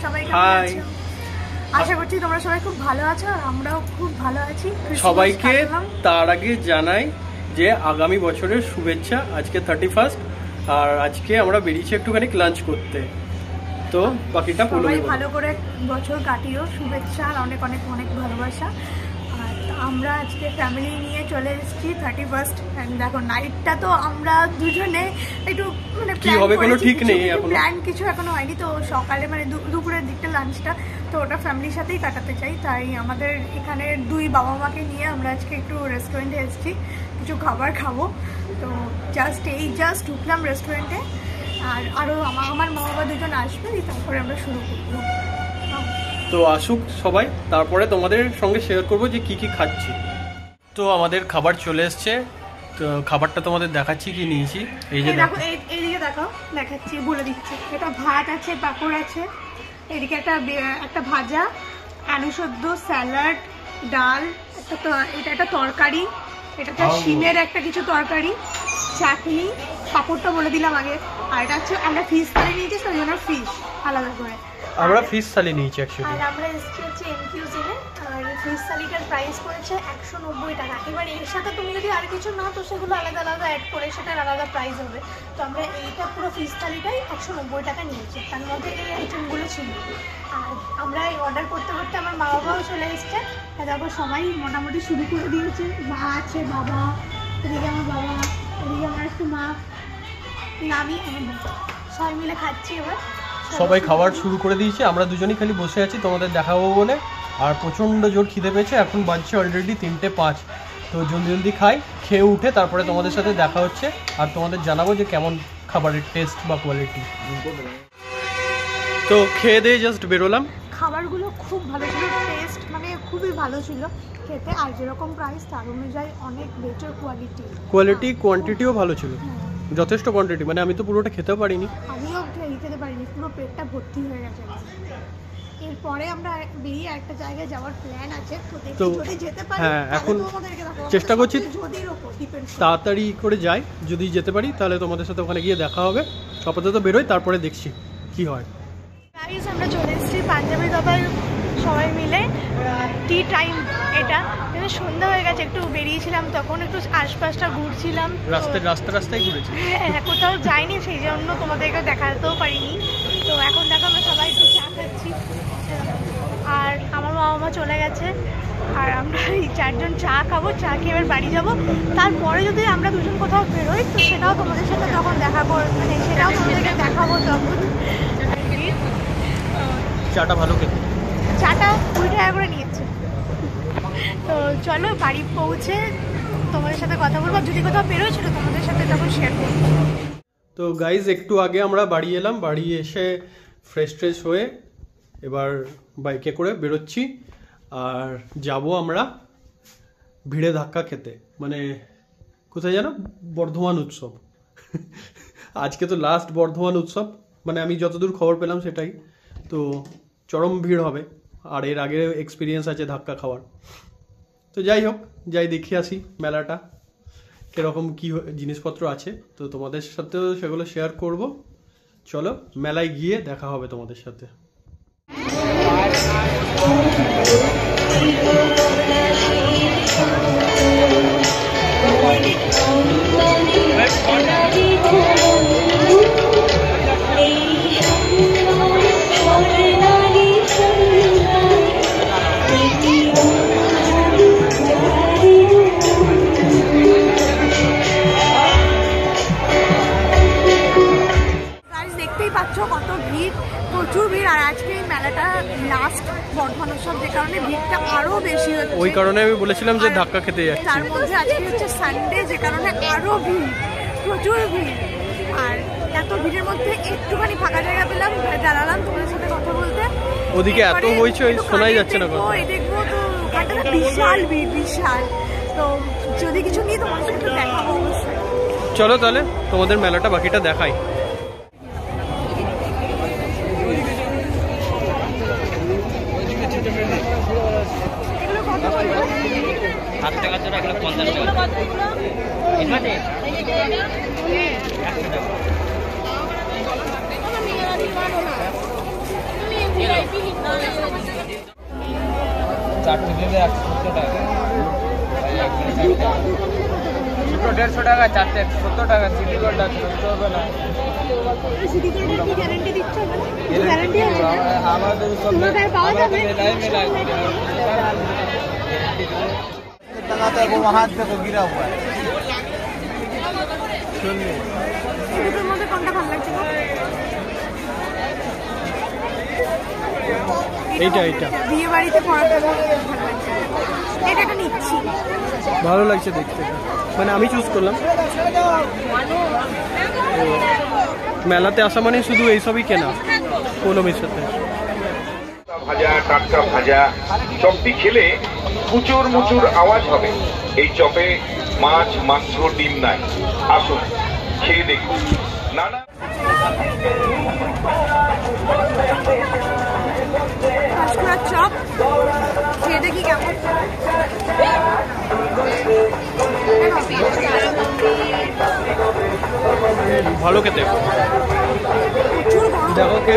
সবাই কেমন আছো? আশা করছি তোমরা সবাই খুব ভালো আছো আর আমরাও খুব ভালো আছি। সবাইকে তার আগে জানাই যে আগামী বছরের শুভেচ্ছা। আজকে 31 আর আজকে আমরা বেরিয়েছি একটুখানি লাঞ্চ করতে। তো বাকিটা সবাই ভালো করে বছর কাটিও, শুভেচ্ছা আর অনেক অনেক অনেক ভালোবাসা। আর আমরা আজকে ফ্যামিলি নিয়ে চলে এসেছি 31st। দেখো নাইটটা তো আমরা দুজনে একটু মানে কি হবে কোনো ঠিক নেই, প্ল্যান কিছু এখনো হয়নি। তো সকালে মানে দুপুরের দিকটা লাঞ্চটা তো ওটা ফ্যামিলির সাথেই কাটাতে চাই। তাই আমাদের এখানে দুই বাবা মাকে নিয়ে আমরা আজকে একটু রেস্টুরেন্টে এসেছি, কিছু খাবার খাবো। তো জাস্ট ঢুকলাম রেস্টুরেন্টে। আর আরও আমার মা বাবা দুজন আসবে, তারপরে আমরা শুরু করবো। তো আসুক সবাই, তারপরে তোমাদের সঙ্গে শেয়ার করবো যে কি কি খাচ্ছি। তো আমাদের খাবার চলে এসছে, তো খাবারটা তোমাদের দেখাচ্ছি কি নিয়েছি। এই যে দেখো, এইদিকে দেখো, দেখাচ্ছি, বলে দিচ্ছি। এটা ভাত আছে, পাঁপড় আছে, এদিকে একটা ভাজা, আলু সেদ্ধ, স্যালাড, ডাল, এটা একটা তরকারি, এটা শিমের একটা কিছু তরকারি, চাটনি, পাঁপড়টা বলে দিলাম আগে। আর এটা হচ্ছে আমরা ফিশ থালি নিয়েছি, তাই জন্য ফিশ আলাদা করে আমরা ফিশ থালি নিয়েছি অ্যাকচুয়ালি। আর আমরা এসেছি হচ্ছে এনকিউজিনে। আর ফিশ থালিটার প্রাইস পড়েছে 190 টাকা। এবার এর সাথে তুমি যদি আর কিছু নাও তো সেগুলো আলাদা আলাদা অ্যাড করে সেটার আলাদা প্রাইস হবে। তো আমরা এইটা পুরো ফিশ থালিটাই 190 টাকা নিয়েছি, তার মধ্যে এই আইটেমগুলো ছিল। আর আমরা এই অর্ডার করতে করতে আমার মা বাবাও চলে এসছে। তারপর সবাই মোটামুটি শুরু করে দিয়েছে। মা আছে, বাবা, এদিকে আমার বাবা, এদিকে আমার একটু মা, আমি সবাই মিলে খাচ্ছি। এবার সবাই খাবার শুরু করে দিয়েছে, আমরা দুজনেই খালি বসে আছি তোমাদের দেখাবো বলে। আর প্রচণ্ড জোর খিদে পেয়েছে, এখন বাজছে অলরেডি 3:05। তো জলদি জলদি খাই, খেয়ে উঠে তারপরে তোমাদের সাথে দেখা হচ্ছে আর তোমাদের জানাবো যে কেমন খাবারের টেস্ট বা কোয়ালিটি। তো খেয়ে দিয়ে জাস্ট বেরোলাম। খাবারগুলো খুব ভালো ছিল, টেস্ট মানে খুবই ভালো ছিল খেতে। আর যেরকম প্রাইস তার অনুযায়ী অনেক বেটার কোয়ান্টিটিও ভালো ছিল, যথেষ্ট কোয়ান্টিটি। মানে আমি তো পুরোটা খেতেও পারিনি, আমিও খেতে পারিনি, পুরো পেটটা ভর্তি হয়ে গেছে। এরপরে আমরা বেরিয়ে একটা জায়গায় যাওয়ার প্ল্যান আছে, তো যদি যেতে পারি হ্যাঁ এখন চেষ্টা করছি তাড়াতাড়ি করে যাই। যদি যেতে পারি তাহলে তোমাদের সাথে ওখানে গিয়ে দেখা হবে। আপাতত বেরোই, তারপরে দেখছি কি হয়। গাইস আমরা চলে এসেছি পাঞ্জাবি দাদার সবাই মিলে টি টাইম। এটা সন্ধ্যা হয়ে গেছে, একটু বেরিয়েছিলাম তখন, একটু আশপাশটা ঘুরছিলাম, রাস্তায় ঘুরেছি। হ্যাঁ, কোথাও যাইনি, সেই জন্য তোমাদেরকে দেখাতেও পারিনি। তো এখন দেখো আমরা সবাই একটু চা খাচ্ছি। আর আমার বাবা মা চলে গেছে, আর আমরা এই 4 জন চা খাবো, চা খেয়ে এবার বাড়ি যাবো। তারপরে যদি আমরা দুজন কোথাও বেরোই তো সেটাও তোমাদের সাথে তখন দেখা মানে সেটাও তোমাদেরকে দেখাবো তখন। চাটা ভালো খেতে, চাটা 20 টাকা করে নিয়েছে। তো চলো বাড়ি পৌঁছে তোমাদের সাথে কথা বলবো, যদি কোথাও বেরোয় সেটা তোমাদের সাথে তখন শেয়ার করবো। তো গাইজ একটু আগে আমরা বাড়ি এলাম, বাড়ি এসে ফ্রেশ হয়ে এবার বাইকে করে বেরোচ্ছি। আর যাব আমরা ভিড়ে ধাক্কা খেতে, মানে কোথায় জানো, বর্ধমান উৎসব। আজকে তো লাস্ট বর্ধমান উৎসব, মানে আমি যতদূর খবর পেলাম সেটাই। তো চরম ভিড় হবে, আর এর আগে এক্সপিরিয়েন্স আছে ধাক্কা খাওয়ার। তো যাই হোক, যাই দেখে আসি মেলাটা কিরকম কি জিনিসপত্র আছে, তো তোমাদের সাথেও সেগুলো শেয়ার করব। চলো মেলায় গিয়ে দেখা হবে তোমাদের সাথে। কত ভিড়, প্রচুর ভিড়। আর আজকে এই মেলাটা লাস্ট বর্ধমান উৎসব, যে কারণে ভিড়টা আরো বেশি হচ্ছে। ওই কারণে আমি বলেছিলাম যে ধাক্কা খেতে যাচ্ছি। তার মধ্যে আজকে হচ্ছে সানডে, যে কারণে আরো ভিড়, প্রচুর ভিড়। আর এত ভিড়ের মধ্যে একটুখানি ফাঁকা জায়গা পেলাম, দাঁড়ালাম তোমাদের সাথে কথা বলতে। ওদিকে এত হয়েছে শোনাই যাচ্ছে না কথা। এই দেখবো তো ওখানটা বিশাল ভিড়, বিশাল। তো যদি কিছু নিয়ে তোমাদের সাথে দেখাবো অবশ্যই। চলো তাহলে তোমাদের মেলাটা বাকিটা দেখাই। হাত টাকার জন্য এগুলো 50 টাকা। চারটে দিলে 170 টাকা, 150 টাকা চারটে, 170 টাকা। সিটি গোল্ড আছে, হবে না আমাদের সব वो वहाँ देखो गिरा हुआ है। এইটা এইটা বিয়ে বাড়িতে পড়াতে ভালো লাগছে, এটা নিচ্ছি, ভালো লাগছে দেখতে, মানে আমি চুজ করলাম। মেলাতে আসা মানে শুধু এইসবই কেনা পৌলমীর সাথে। ভাজা, টাটকা ভাজা চপটি খেলে মুচুর মুচুর আওয়াজ হবে। এই চপে মাছ, মাংস, ডিম নাই। আসুন খেয়ে দেখুন। নানা চপ খেয়ে দেখি কেমন। ভালো খেতে, দেখো কে।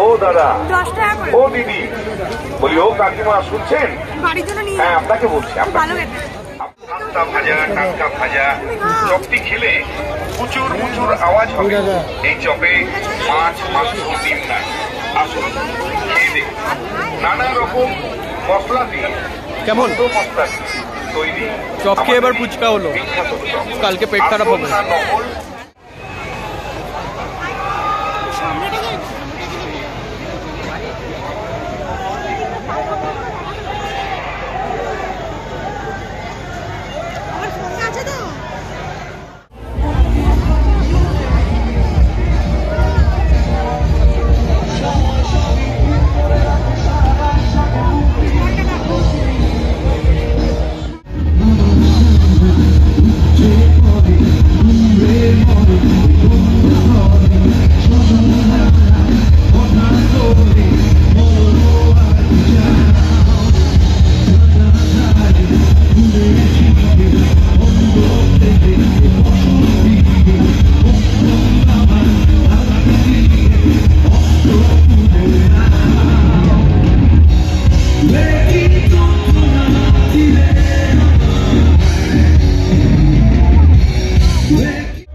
ও দাদা, 10 টাকা করে। ও দিদি, বলি ও কাকিমা শুনছেন? বাড়ির জন্য নিয়ে হ্যাঁ আপনাকে বলছি। ভালো খেতে। টাটকা ভাজা, টাটকা ভাজা চপটি খেলে মুচুর মুচুর আওয়াজ হবে। এই চপে মাছ, মাংস, ডিম নাই। আসুন খেয়ে দেখুন। নানা রকম মশলা দিয়ে, কেমন তো মশলা দিয়ে তৈরি চপ খেয়ে এবার ফুচকা হলো, বিখ্যাত চপ। কালকে পেট খারাপ হবে। আসল না নকল।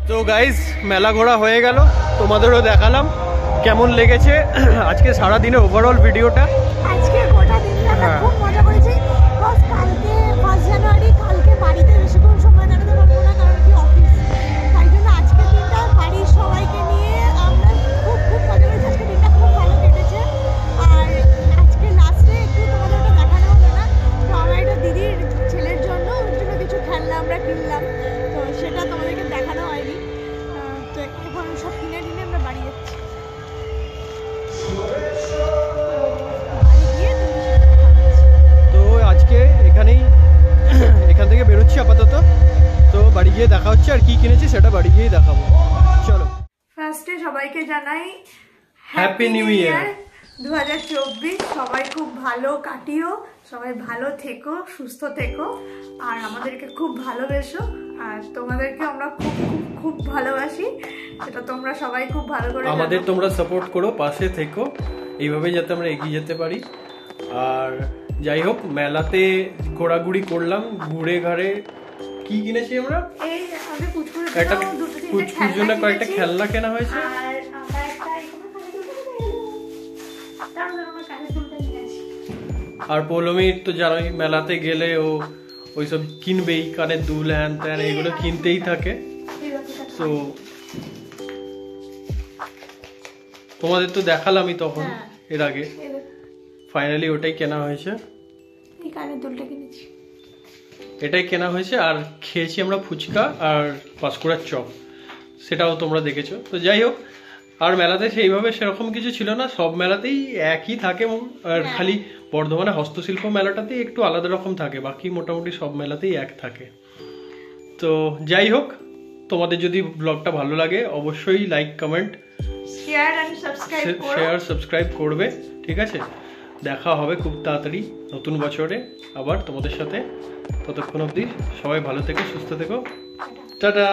তো গাইজ মেলা ঘোরা হয়ে গেল, তোমাদেরও দেখালাম কেমন লেগেছে আজকে সারা দিনে ওভারঅল ভিডিওটা। আজকে গোটা দিনটা আমরা হ্যাঁ। খুব মজা করেছি। বাস কালকে 1 জানুয়ারি, কালকে বাড়িতে বেশিক্ষণ সময় কাটাতে পারবো না, কারণ কি অফিস। তাই জন্য আজকে দিনটা বাড়ির সবাইকে নিয়ে আমরা খুব খুব মজা করেছি। আজকে দিনটা খুব ভালো কেটেছে। আর আজকে লাস্টে একটু তোমাদের ওটা দেখানো হলো না, তো আমার একটা দিদির ছেলের জন্য ওর জন্য কিছু খেলনা আমরা কিনলাম, তো সেটা তোমাদেরকে দেখানো হয়নি। তো এখন সব কিনে নিয়ে আমরা বাড়ি যাচ্ছি। তো আজকে এখান থেকে বেরোচ্ছি আপাতত, তো বাড়ি গিয়ে দেখা হচ্ছে। আর কি কিনেছি সেটা বাড়ি গিয়েই দেখাবো। চলো, ফার্স্টে সবাইকে জানাই হ্যাপি নিউ ইয়ার 2024। সবাই খুব ভালো কাটিও, সবাই ভালো থেকো, সুস্থ থেকো, আর আমাদেরকে খুব ভালোবেসো। আর তোমাদেরকে আমরা খুব খুব খুব ভালোবাসি, সেটা তোমরা সবাই খুব ভালো করে আমাদের জানো। তোমরা সাপোর্ট করো, পাশে থেকো, এইভাবে যাতে আমরা এগিয়ে যেতে পারি। আর যাই হোক, মেলাতে ঘোরাঘুরি করলাম, ঘুরে ঘাড়ে কি কিনেছি আমরা, এই আমাদের পুচকুর একটা জন্য দুটো তিনটে কুচকুর জন্য খেলনা কয়েকটা কিনেছি। খেলনা কেনা হয়েছে। আর আমরা একটা এখানে কানে দুলটা কিনেছি। তারপর আমরা কানে দুলটা কিনেছি। আর পৌলমীর তো জানোই মেলাতে গেলে ও ওইসব কিনবেই, কানের দুল হ্যান ত্যান এগুলো কিনতেই থাকে। তো তোমাদের তো দেখালামই তখন এর আগে, ফাইনালি ওটাই কেনা হয়েছে, এই কানের দুলটা কিনেছি। এটাই কেনা হয়েছে। আর খেয়েছি আমরা ফুচকা আর পাঁশকুড়ার চপ, সেটাও তোমরা দেখেছো। তো যাই হোক, আর মেলাতে সেইভাবে সেরকম কিছু ছিল না, সব মেলাতেই একই থাকে। আর খালি বর্ধমানে হস্তশিল্প মেলাটাতেই একটু আলাদা রকম থাকে, বাকি মোটামুটি সব মেলাতেই এক থাকে। তো যাই হোক, তোমাদের যদি ব্লগটা ভালো লাগে অবশ্যই লাইক, কমেন্ট, শেয়ার, সাবস্ক্রাইব করবে, ঠিক আছে? দেখা হবে খুব তাড়াতাড়ি নতুন বছরে আবার তোমাদের সাথে। ততক্ষণ অবধি সবাই ভালো থেকো, সুস্থ থেকো, টাটা।